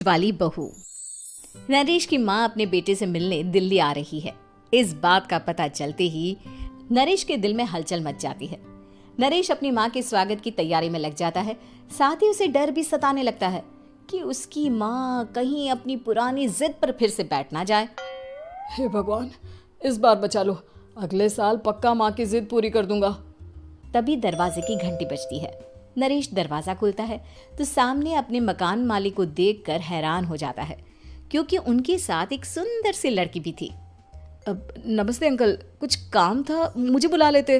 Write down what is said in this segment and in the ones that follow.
वाली बहू। नरेश की माँ अपने बेटे से मिलने दिल्ली आ रही है। इस बात का पता चलते ही नरेश के दिल में हलचल मच जाती है। नरेश अपनी माँ के स्वागत की तैयारी में लग जाता है। साथ ही उसे डर भी सताने लगता है कि उसकी माँ कहीं अपनी पुरानी जिद पर फिर से बैठ ना जाए। हे भगवान, इस बार बचा लो, अगले साल पक्का माँ की जिद पूरी कर दूंगा। तभी दरवाजे की घंटी बजती है। नरेश दरवाजा खोलता है तो सामने अपने मकान मालिक को देखकर हैरान हो जाता है, क्योंकि उनके साथ एक सुंदर सी लड़की भी थी। अब नमस्ते अंकल, कुछ काम था, मुझे बुला लेते।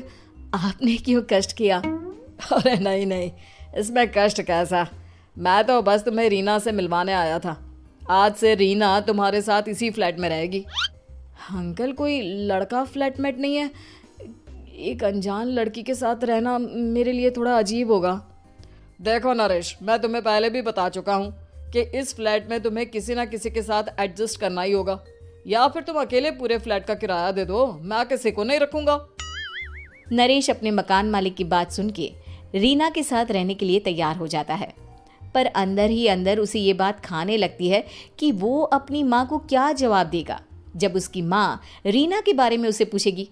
आपने क्यों कष्ट किया? अरे नहीं नहीं, इसमें कष्ट कैसा, मैं तो बस तुम्हें रीना से मिलवाने आया था। आज से रीना तुम्हारे साथ इसी फ्लैट में रहेगी। अंकल, कोई लड़का फ्लैटमेट नहीं है? एक अनजान लड़की के साथ रहना मेरे लिए थोड़ा अजीब होगा। देखो नरेश, मैं तुम्हें पहले भी बता चुका हूँ कि इस फ्लैट में तुम्हें किसी ना किसी के साथ एडजस्ट करना ही होगा, या फिर तुम अकेले पूरे फ्लैट का किराया दे दो, मैं किसी को नहीं रखूंगा। नरेश अपने मकान मालिक की बात सुन के रीना के साथ रहने के लिए तैयार हो जाता है, पर अंदर ही अंदर उसे ये बात खाने लगती है कि वो अपनी माँ को क्या जवाब देगा जब उसकी माँ रीना के बारे में उसे पूछेगी।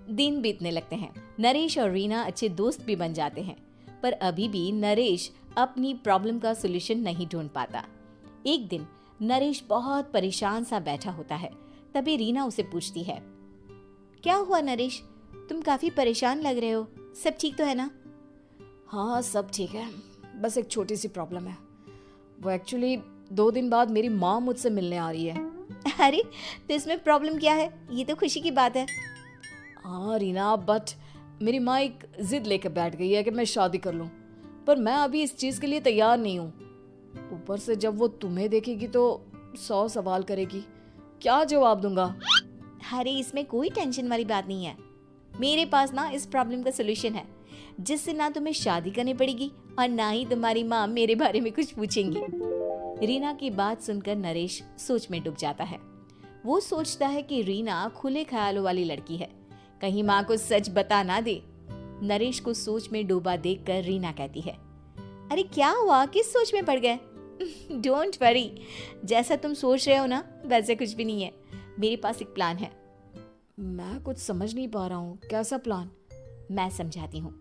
दिन बीतने लगते हैं। नरेश और रीना अच्छे दोस्त भी बन जाते हैं, पर अभी भी नरेश अपनी प्रॉब्लम का सलूशन नहीं ढूंढ पाता। एक दिन नरेश बहुत परेशान सा बैठा होता है। तभी रीना उसे पूछती है, क्या हुआ नरेश, तुम काफी परेशान लग रहे हो, सब ठीक तो है ना? हाँ सब ठीक है, बस एक छोटी सी प्रॉब्लम है। वो एक्चुअली 2 दिन बाद मेरी माँ मुझसे मिलने आ रही है। अरे तो इसमें प्रॉब्लम क्या है, ये तो खुशी की बात है। हाँ रीना, बट मेरी माँ एक जिद लेकर बैठ गई है कि मैं शादी कर लूँ, पर मैं अभी इस चीज़ के लिए तैयार नहीं हूँ। ऊपर से जब वो तुम्हें देखेगी तो 100 सवाल करेगी, क्या जवाब दूंगा? अरे इसमें कोई टेंशन वाली बात नहीं है, मेरे पास ना इस प्रॉब्लम का सलूशन है, जिससे ना तुम्हें शादी करनी पड़ेगी और ना ही तुम्हारी माँ मेरे बारे में कुछ पूछेंगी। रीना की बात सुनकर नरेश सोच में डूब जाता है। वो सोचता है कि रीना खुले ख्यालों वाली लड़की है, कहीं माँ को सच बता ना दे। नरेश को सोच में डूबा देखकर रीना कहती है, अरे क्या हुआ, किस सोच में पड़ गए? डोंट वरी, जैसा तुम सोच रहे हो ना वैसे कुछ भी नहीं है, मेरे पास एक प्लान है। मैं कुछ समझ नहीं पा रहा हूँ, कैसा प्लान? मैं समझाती हूँ।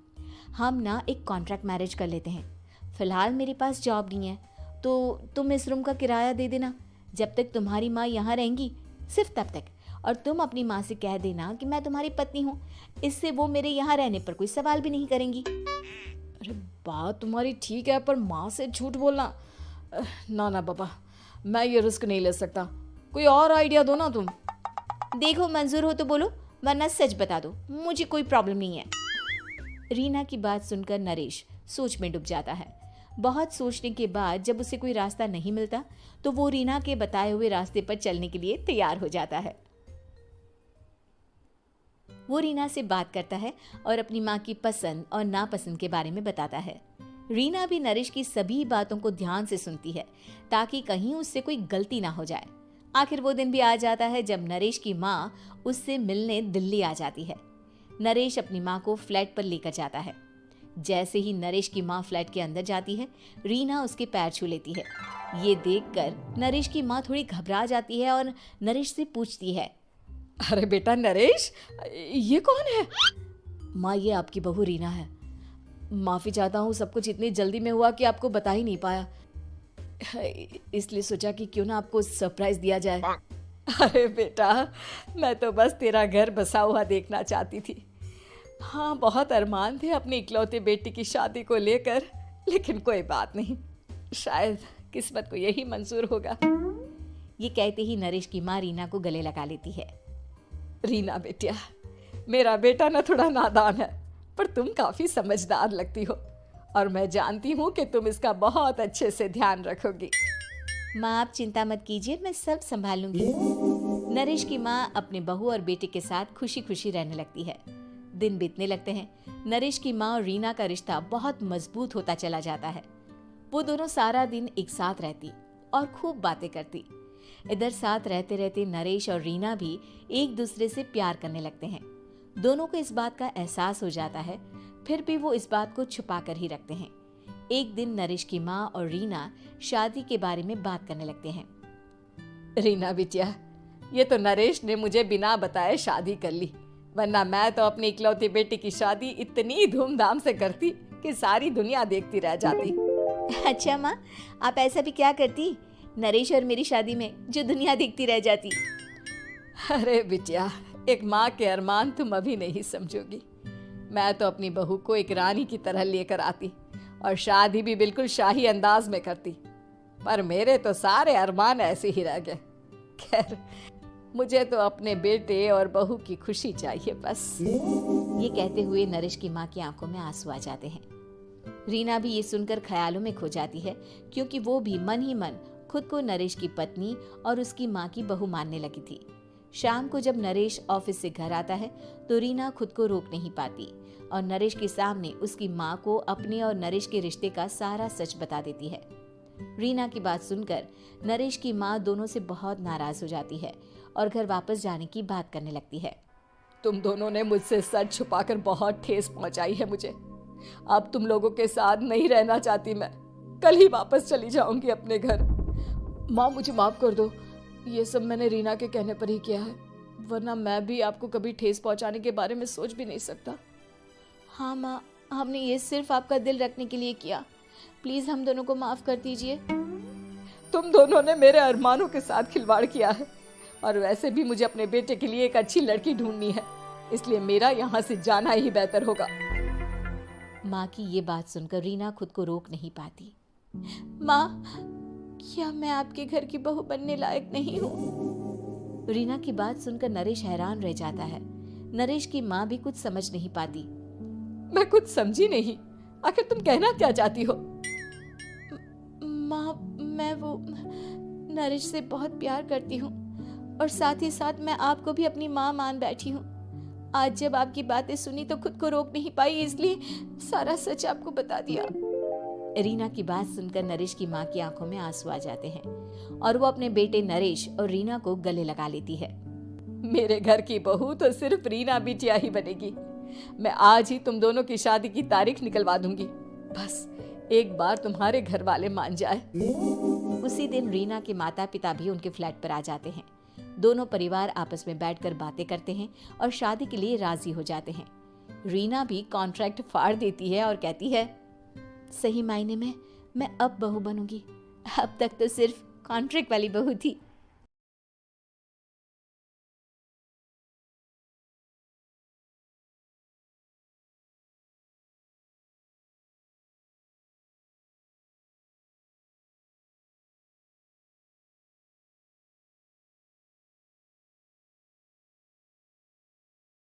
हम ना एक कॉन्ट्रैक्ट मैरिज कर लेते हैं। फिलहाल मेरे पास जॉब नहीं है, तो तुम इस रूम का किराया दे देना जब तक तुम्हारी माँ यहाँ रहेंगी, सिर्फ तब तक। और तुम अपनी माँ से कह देना कि मैं तुम्हारी पत्नी हूँ, इससे वो मेरे यहाँ रहने पर कोई सवाल भी नहीं करेंगी। अरे बात तुम्हारी ठीक है, पर माँ से झूठ बोलना, ना ना पापा, मैं ये रिस्क नहीं ले सकता। कोई और आइडिया दो ना तुम। देखो मंजूर हो तो बोलो, वरना सच बता दो, मुझे कोई प्रॉब्लम नहीं है। रीना की बात सुनकर नरेश सोच में डूब जाता है। बहुत सोचने के बाद जब उसे कोई रास्ता नहीं मिलता तो वो रीना के बताए हुए रास्ते पर चलने के लिए तैयार हो जाता है। वो रीना से बात करता है और अपनी माँ की पसंद और नापसंद के बारे में बताता है। रीना भी नरेश की सभी बातों को ध्यान से सुनती है, ताकि कहीं उससे कोई गलती ना हो जाए। आखिर वो दिन भी आ जाता है जब नरेश की माँ उससे मिलने दिल्ली आ जाती है। नरेश अपनी माँ को फ्लैट पर लेकर जाता है। जैसे ही नरेश की माँ फ्लैट के अंदर जाती है, रीना उसके पैर छू लेती है। ये देखकर नरेश की माँ थोड़ी घबरा जाती है और नरेश से पूछती है, अरे बेटा नरेश, ये कौन है? माँ, ये आपकी बहू रीना है। माफ़ी चाहता हूँ, सब कुछ इतनी जल्दी में हुआ कि आपको बता ही नहीं पाया, इसलिए सोचा कि क्यों ना आपको सरप्राइज दिया जाए। अरे बेटा, मैं तो बस तेरा घर बसा हुआ देखना चाहती थी। हाँ, बहुत अरमान थे अपनी इकलौते बेटी की शादी को लेकर, लेकिन कोई बात नहीं, शायद किस्मत को यही मंजूर होगा। ये कहते ही नरेश की माँ रीना को गले लगा लेती है। रीना बेटिया, मेरा बेटा ना थोड़ा नादान है, पर तुम काफ़ी समझदार लगती हो, और मैं जानती हूँ कि तुम इसका बहुत अच्छे से ध्यान रखोगी। माँ आप चिंता मत कीजिए, मैं सब संभाल लूंगी। नरेश की माँ अपने बहू और बेटे के साथ खुशी खुशी रहने लगती है। दिन बीतने लगते हैं। नरेश की माँ और रीना का रिश्ता बहुत मजबूत होता चला जाता है। वो दोनों सारा दिन एक साथ रहती और खूब बातें करती। इधर साथ रहते रहते नरेश और रीना भी एक दूसरे से प्यार करने लगते हैं। दोनों को इस बात का एहसास हो जाता है, फिर भी वो इस बात को छुपा कर ही रखते हैं। एक दिन नरेश की माँ और रीना शादी के बारे में बात करने लगते हैं। रीना बिटिया, ये तो नरेश ने मुझे बिना बताए शादी कर ली, वरना मैं तो अपनी इकलौती बेटी की शादी इतनी धूमधाम से करती कि सारी दुनिया देखती रह जाती। अच्छा माँ, आप ऐसा भी क्या करती नरेश और मेरी शादी में जो दुनिया देखती रह जाती? अरे बिटिया, एक माँ के अरमान तुम अभी नहीं समझोगी। मैं तो अपनी बहू को एक रानी की तरह लेकर आती और शादी भी बिल्कुल शाही अंदाज में करती, पर मेरे तो सारे अरमान ऐसे ही रह गए। खैर, मुझे तो अपने बेटे और बहू की खुशी चाहिए बस। ये कहते हुए नरेश की माँ की आंखों में आंसू आ जाते हैं। रीना भी ये सुनकर ख्यालों में खो जाती है, क्योंकि वो भी मन ही मन खुद को नरेश की पत्नी और उसकी माँ की बहू मानने लगी थी। शाम को जब नरेश ऑफिस से घर आता है तो रीना खुद को रोक नहीं पाती और नरेश के सामने उसकी माँ को अपने और नरेश के रिश्ते का सारा सच बता देती है। रीना की बात सुनकर नरेश की माँ दोनों से बहुत नाराज हो जाती है और घर वापस जाने की बात करने लगती है। तुम दोनों ने मुझसे सच छुपाकर बहुत ठेस पहुंचाई है मुझे। अब तुम लोगों के साथ नहीं रहना चाहती मैं, कल ही वापस चली जाऊंगी अपने घर। माँ, मुझे माफ कर दो, ये सब मैंने रीना के कहने पर ही किया है, वरना मैं भी आपको कभी ठेस पहुंचाने के बारे में सोच भी नहीं सकता। हाँ माँ, हमने ये सिर्फ आपका दिल रखने के लिए किया, प्लीज हम दोनों को माफ कर दीजिए। तुम दोनों ने मेरे अरमानों के साथ खिलवाड़ किया है, और वैसे भी मुझे अपने बेटे के लिए एक अच्छी लड़की ढूंढनी है, इसलिए मेरा यहाँ से जाना ही बेहतर होगा। माँ की ये बात सुनकर रीना खुद को रोक नहीं पाती। माँ, क्या मैं आपके घर की बहू बनने लायक नहीं हूँ? रीना की बात सुनकर नरेश हैरान रह जाता है। नरेश की माँ भी कुछ समझ नहीं पाती। मैं कुछ समझी नहीं, आखिर तुम कहना क्या चाहती हो? माँ, मैं वो नरेश से बहुत प्यार करती हूँ और साथ ही साथ मैं आपको भी अपनी माँ मान बैठी हूँ। आज जब आपकी बातें सुनी तो खुद को रोक नहीं पाई, इसलिए सारा सच आपको बता दिया। रीना की बात सुनकर नरेश की माँ की आंखों में आंसू आ जाते हैं और वो अपने बेटे नरेश और रीना को गले लगा लेती है। मेरे घर की बहू तो सिर्फ रीना बिटिया ही बनेगी। मैं आज ही तुम दोनों की शादी की तारीख निकलवा दूंगी, बस एक बार तुम्हारे घर वाले मान जाए। उसी दिन रीना के माता पिता भी उनके फ्लैट पर आ जाते हैं। दोनों परिवार आपस में बैठकर बातें करते हैं और शादी के लिए राजी हो जाते हैं। रीना भी कॉन्ट्रैक्ट फाड़ देती है और कहती है, सही मायने में मैं अब बहू बनूंगी, अब तक तो सिर्फ कॉन्ट्रैक्ट वाली बहू थी।